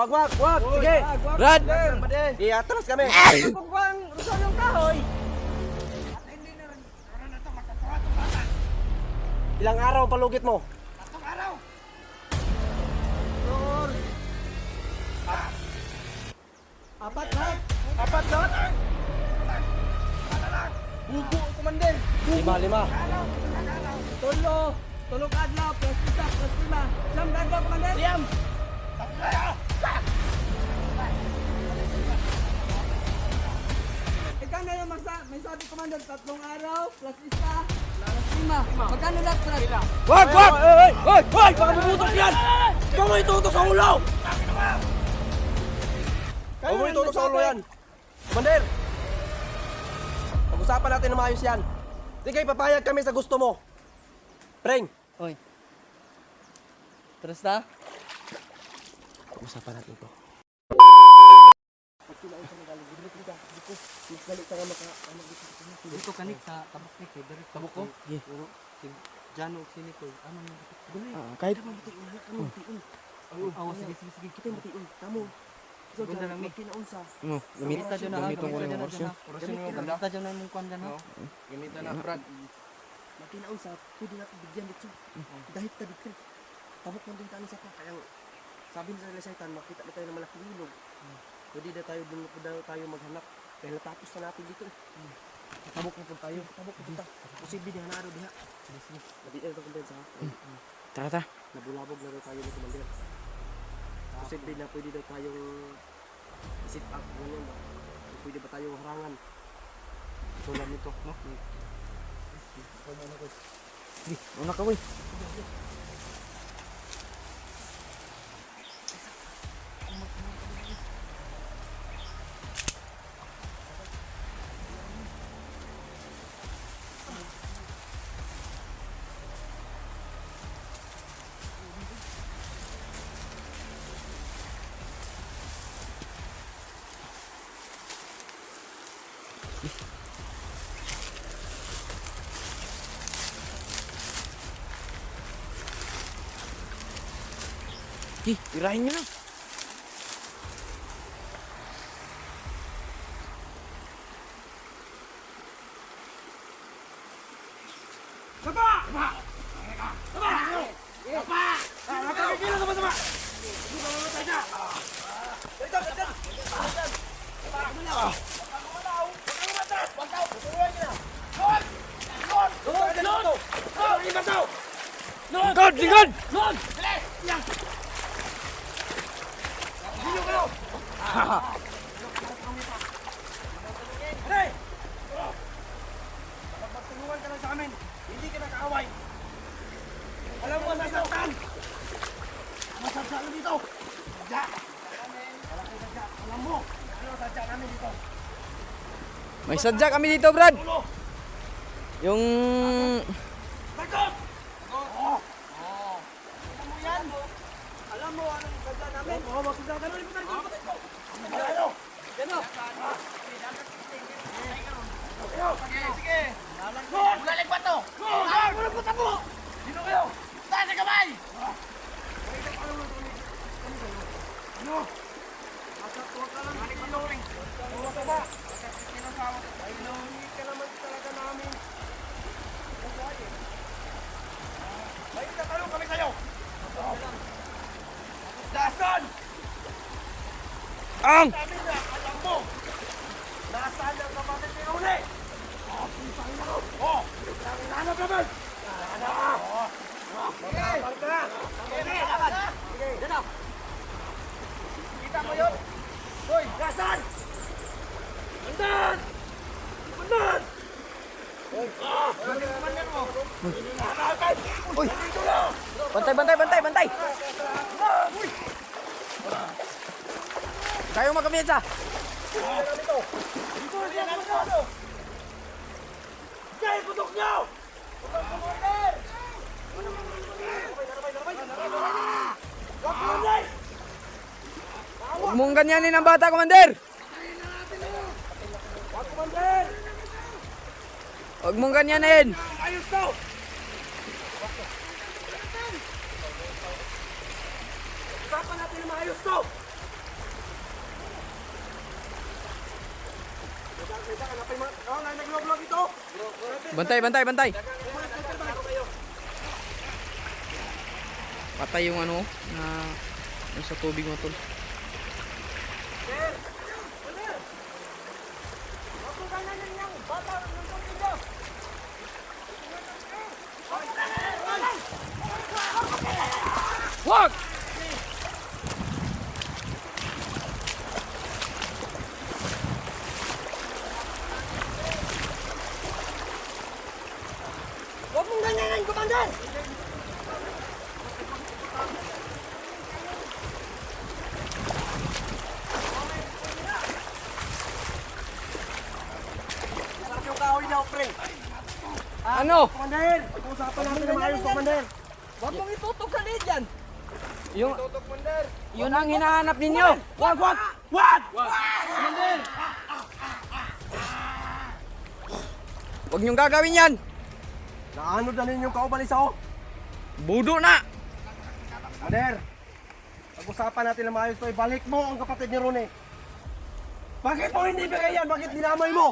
Wag! Sige! Brad! Atras kami! Kukuha ang Rosal ng kahoy. Ilang araw ang palugit mo? Apat lahat. Bubo ang kumander. 5. Tulog adlaw, plus isa, plus lima. Siyam dagdag kumander. Siyam. Ikaw na yung may sabi kumander, 3 araw, plus isa, plus lima. Magkano lahat, Brad? Wag! Hoy! Baka mabutok yan! Ikaw mo itutok sa ulo! Huwag mo itutok sa ulo yan! Commander! Pag-usapan natin na maayos yan. Di kayo papayag kami sa gusto mo. Preng! Hoy. Trust na? Pag-usapan natin ito. Dito kanik sa tabak ni kay Derek. Tabak ko? Jano sini ko. Ano mo? Kahit Awas sige. kita matiun. Tamo. Ganda lang ni. Kinaunsa. Gamita dyan na. Gamiton ko lang yung oras yun. Gamita dyan na yung kwan dyan ha. Gamita na, Brad. Makinaunsa. Pwede natin bigyan dito. Dahil ta dito. Tabok mo din tayo sa ka. Kaya sabi nila sa Satan, makita na tayo ng malaking ilog. Pwede na tayo dun tayo maghanap. Dahil natapos na natin dito. Tabok na po tayo. Tabok na punta. Posible na hanaro diha. Mabit na ito kumpensa ha. Tara. Nabulabog na rin tayo ng commander. Posible na pwede na tayong sit up. Ganyan ba? Pwede ba tayong harangan? Tulad nito, no? Una ka, wey. Irahin nyo na. Lingkod! Magtulungan ka lang sa amin. Hindi ka nakaaway. Alam mo, nasaktan. Masaktan dito. Sadya. Alam mo, ano sadya namin dito? May sadya kami dito, Brad. Yung... Takot! Oo. Alam mo yan? Alam mo anong sadya namin? Oo, magsadya ka namin. Ano? Sige. Bulalig ba to? Bulalig ba mo? Sino kayo? Taas sa kamay! Ano? Huwag ka lang. Huwag ka ba? Ay, naungi ka naman talaga namin. May tatanong kami sa'yo. Dasan! Sabi na, alam mo, nasaan ang kapatid ni Uli? Oh! Nanap naman! Nanap! Magkakapal ka! Sige! Sige! Kita mo yun? Hoy! Nasaan? Andan! Andan! Commander mo! Uy! Bantay! Tayo magkamisa! Jay, putok niyo! Putok mo, Commander! Huwag mong ganyanin ang bata, Commander! Commander! Huwag mong ganyanin! Ayos to! Usapan natin na maayos to! Nag-vlog ito. Bantay, bantay, bantay. Patay yung ano na yung sa tubig mo tol. Wag! Huwag mong ganyanin, Commander! Sarap yung kahoy na, pre. Ano? Commander! Pag-usapan natin na maayos, Commander. Huwag mong itutok sa lead yan. Yung yun ang hinahanap ninyo. Wag! Wag! Wag! Huwag niyong gagawin yan. Naanod na ninyong kaubalisaw. Budo na. Commander! Pag-usapan natin na maayos to. Ibalik mo ang kapatid ni Rone. Bakit mo hindi bigay yan? Bakit dinamay mo?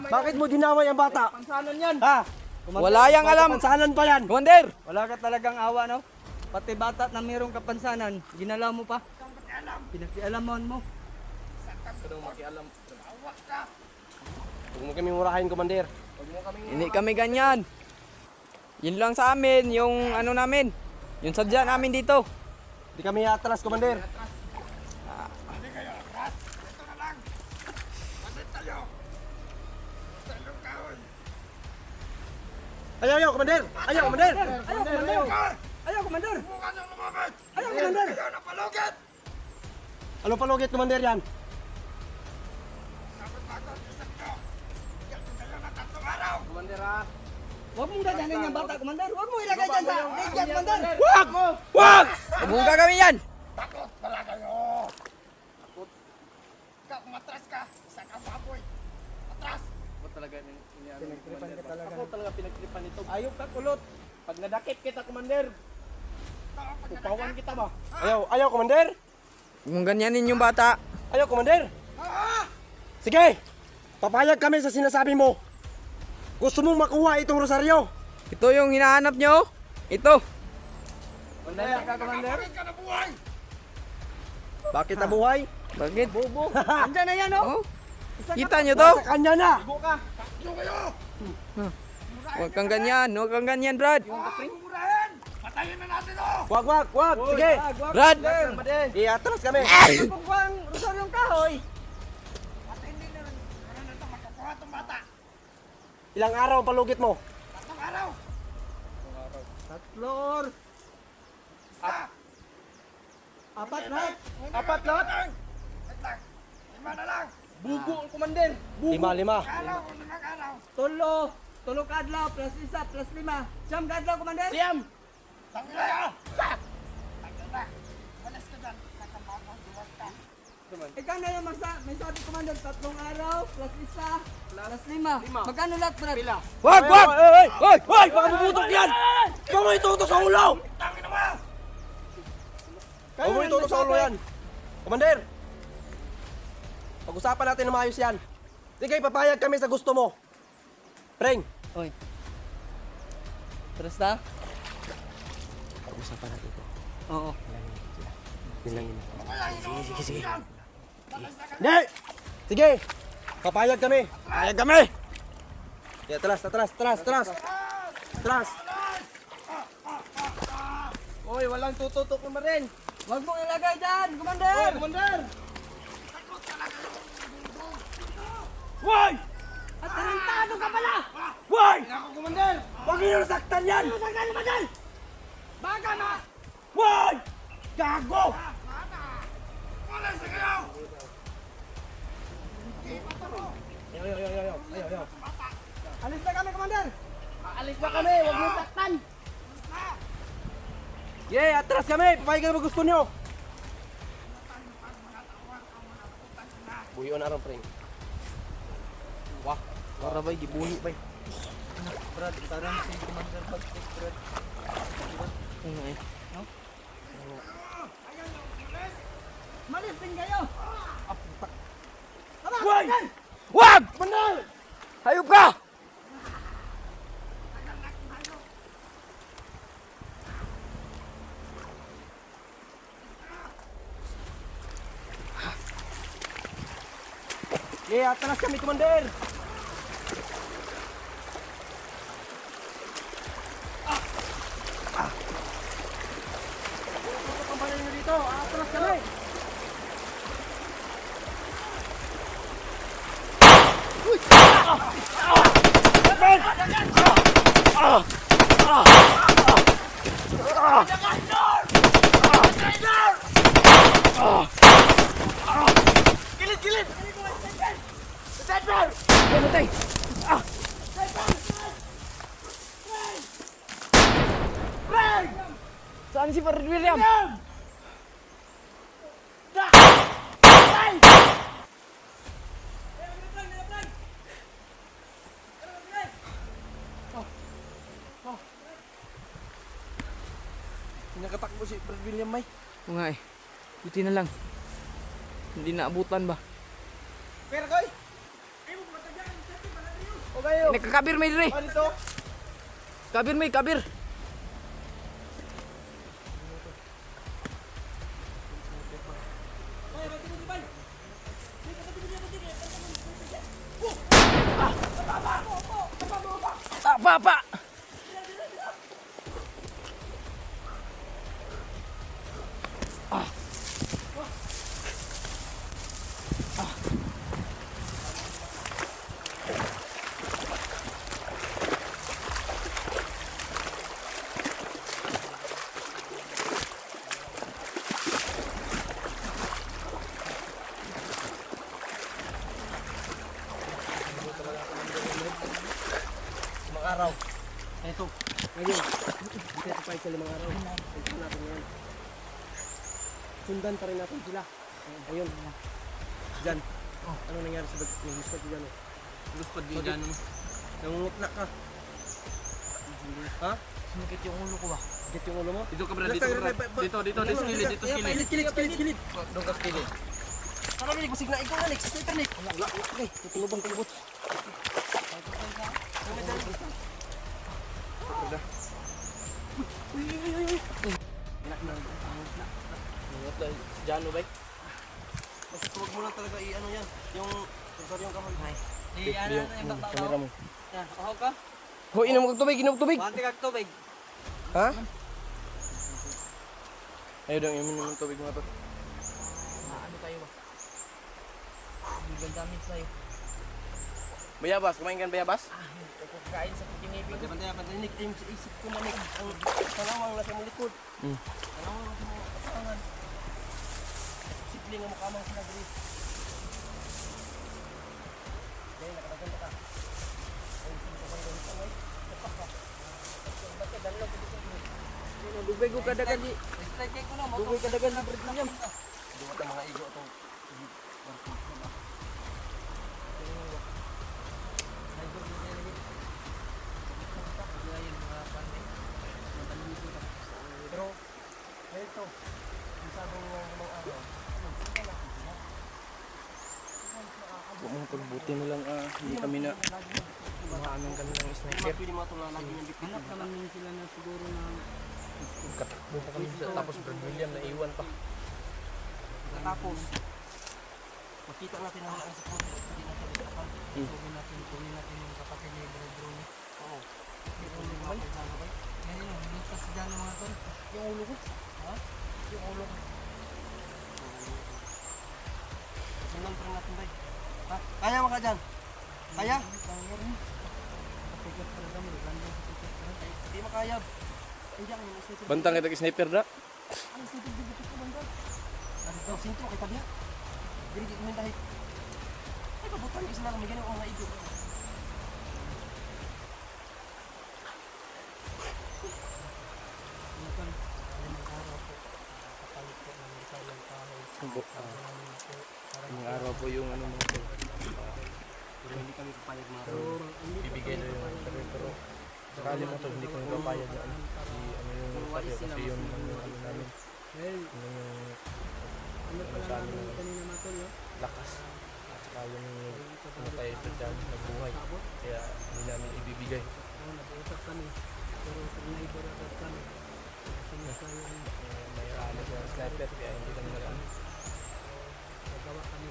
Bakit mo dinamay ang bata? Pansanan yan. Ha? Wala yang alam. Pansanan pa yan. Commander. Wala ka talagang awa, no? Pati bata na mayroong kapansanan, ginala mo pa. Pinakialaman mo. Huwag mo kami murahin, Commander. Hindi kami ganyan. Yun lang sa amin, yung ano namin. Yung sadya namin dito. Hindi kami atras, Commander. Ayaw, ayaw, Commander! Ayaw, Commander! Ayaw, Commander! Ayaw, Commander! Ayaw, Commander! Ano palugit, Commander, yan? Huwag mong dadyanin yung bata, Commander! Huwag mo ilagay dyan sa lead yan, Commander! Wag! Wag! Huwag mong gagawin yan. Ako talaga pinagtripan nito. Ayaw ka kulot. Pag nadakip kita, Commander. Pupawan kita ba? Ayaw, ayaw, Commander. Huwag mong ganyanin yung bata. Ayaw, Commander. Sige. Papayag kami sa sinasabi mo. Gusto mong makuha itong rosaryo. Ito yung hinahanap nyo. Ito. Commander ka, Commander! Bakit nabuhay? Bakit? Bobo! Andyan na yan, oh! Oh? Kita nyo to? Sa kanya na. Huwag kang ganyan. Huwag kang ganyan, Brad. Wag, wag, wag. Sige. Brad! Iatras kami. Kung bang rosaryong kahoy! Ilang araw ang palugit mo? Tatlor! Apat lahat! Apat lahat. Bugo ang Commander! Lima. Tulo! Tulo kadlaw plus isa plus lima! Siyam kadlaw, Commander! Siyam. Ikaw na yung may sabi, Commander, 3 araw plus isa plus lima. Magkano lahat, Brad? Wag! Wag! Hoy! Hoy! Baka mabutok yan! Ikaw mo itutok sa ulo! Ikaw mo itutok sa ulo yan! Commander! Pag-usapan natin na maayos yan. Sige, papayag kami sa gusto mo. Preng! Oy. Trust na? Pag-usapan natin ito. Oo. Yun lang yun. Sige. Hindi! Sige! Papayag kami! Papayag kami! Yeah, tras! Oy, walang tututok naman rin. Huwag mong ilagay dyan, Commander! Commander! Why? At tarantado ka pala! Why? Ako, Commander! Huwag niyo nasaktan yan! Masaktan naman dyan! Baka na! Why? Gago! Ayaw. Alis na kami, Commander! Alis na kami! Huwag niyo saktan! Yeah, atras kami! Papayag kami gusto niyo! Buyo na rin, Preng. Wah, para ba'y gibuhi ba'y? Brad, parang si Commander Pagtik, Brad. Malis din kayo! Why? Wag! Hayop ka! Atras kami, Commander! Kampanan nyo dito, atras kami! Patay! Saan si Fred William? Nakatakbo si Fred William, May. Oo nga eh. Buti na lang. Hindi naabutan ba? Pero, Koy! Okay, yun. Nakakabir may dire. Ano dito? Kabir may, kabir. Pa! Mga araw. Ito. Ngayon. Dito ito pa sa limang araw. Ito natin ngayon. Sundan pa rin natin sila. Ayun. Diyan. Ano nangyari sa nag-gusto ko dyan? Luspad din dyan. Nangungutla ka. Ha? Sumakit yung ulo ko ba? Dito yung ulo mo? Dito ka, Brad. Dito, Brad. Dito, skilid. Dito, skilid. Kilid. Doon ka, skilid. Ano rin, pasig na ikaw, Alex. Sniper, Nick. Wala. Okay, tutulubang tulubot. Diyan ba? Basta huwag mo lang talaga i-ano yan. Yung, sorry yung kamay. Ano yung Kamera mo. Yan, ako ka? Ho, inom kag tubig, inom tubig. Bante kag tubig. Ha? Ayun daw, inom ng tubig mga to. Ano tayo ba? Bigyan damage sa'yo. Bayabas, kumain ka ng bayabas? Kain sa pikinibig. Pantay, Nick. Yung isip ko na, Nick. Ang kalawang nasa mong likod. Kalawang nasa mong kasangan. Simple nga mukha mang sinagri. Okay, nakadagan ka. Ay, simple ka rin sa may. Tapak ka. Bakit, dalaw ko dito. Dugay ko kadagan di. Strike ko na. Dugay kadagan di Fred William. Dumat ang mga igo itong pero ito, yung sabi nga ng araw, Huwag mong pagbuti mo lang, hindi kami na maamin kami ng sniper. pwede matula lagi ng bitin. Hanap naman din sila na siguro na Katakbo pa kami sa tapos Fred William na iwan pa. Tapos, makita natin na wala na sa puno. Hindi natin itapan. kunin natin yung kapatid ni Bro ni. Oo. Ngayon yung litas dyan ng mga tol. Yung ulo ko. Ha? Yung ulo ko. Sundan pa rin natin, Day. Ha? Kaya mo ka dyan? Kaya? Patigas talaga mo. Ganda sa patigas. Hindi makaya. Hindi ako yung sniper. Bantang kita sniper na. Ano sniper dito ko banda? Ano sinto kay tabiya? Dili di kumin dahil. Ay pabutan isa lang may ganun ang mga igo. Mga araw po yung ano mga to. Pero hindi kami papayag mga Bibigay na yung pero sakali mo to, hindi kami papayag na ano. Ano yung sabi kasi yun yung ano namin. Yun yung ano sa amin ng Kanina matol, no? lakas. At saka tayong ano tayo dyan, nagbuhay. Kaya hindi namin ibibigay. Nag-uusap kami. Pero neighbor agad kami. Sinisa yung May alam na sniper kaya hindi kami nag-ano. nagawa kami.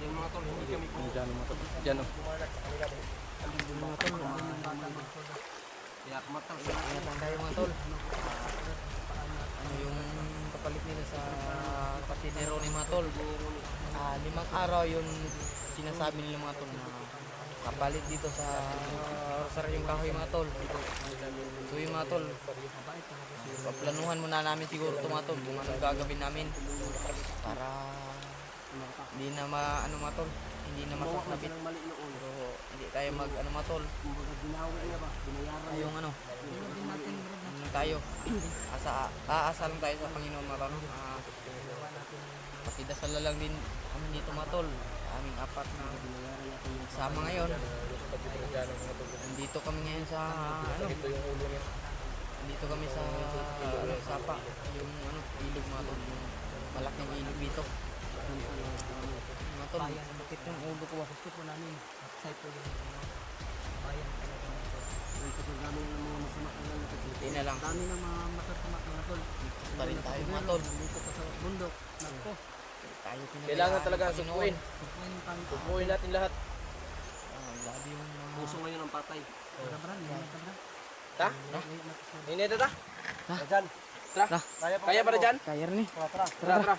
Yung mga tol, hindi kami Dyan mga tol. Dyan o. Yung mga tol, yung bata mga tol. kaya kumatang Ingatan tayo mga tol. Ano yung kapalit nila sa patinero ni mga tol? 5 araw yung sinasabi nila mga tol na kapalit dito sa Rosaryong Kahoy mga tol. So yung mga tol, paplanuhan muna namin siguro ito mga tol kung anong gagawin namin para hindi na ano mga tol, hindi na masasabit. mali noon. Pero hindi tayo mag ano mga tol, Kumbaga ginawa niya ba? Binayaran yung ano tayo aasa lang tayo sa Panginoon mga tol. Pakidasal na lang din kami dito mga tol, aming 4 na sama ngayon. Nandito kami ngayon sa ano, Ito yung ulo niya. nandito kami sa Sapa, yung ano, ilog mga tol, yung malaking ilog dito mga tol. Bakit yung ulo ko Gusto po namin. Excited po yung bayan talaga mga tol. sa programa ng mga masama ng lang kasi. hindi na lang, Dami ng mga masasama mga tol. pa rin tayo mga tol. Nandito pa sa bundok. Nako. Tayo Kailangan pinabayaan talaga ng Panginoon. supuin. Supuin yung kami. Supuin natin lahat. Grabe yung mga Puso ngayon ang patay. Bra-bra, bra-bra. Ta? Hindi na ta? Dyan. Kaya pa na dyan? kaya rin eh. Tara. Tara, tara.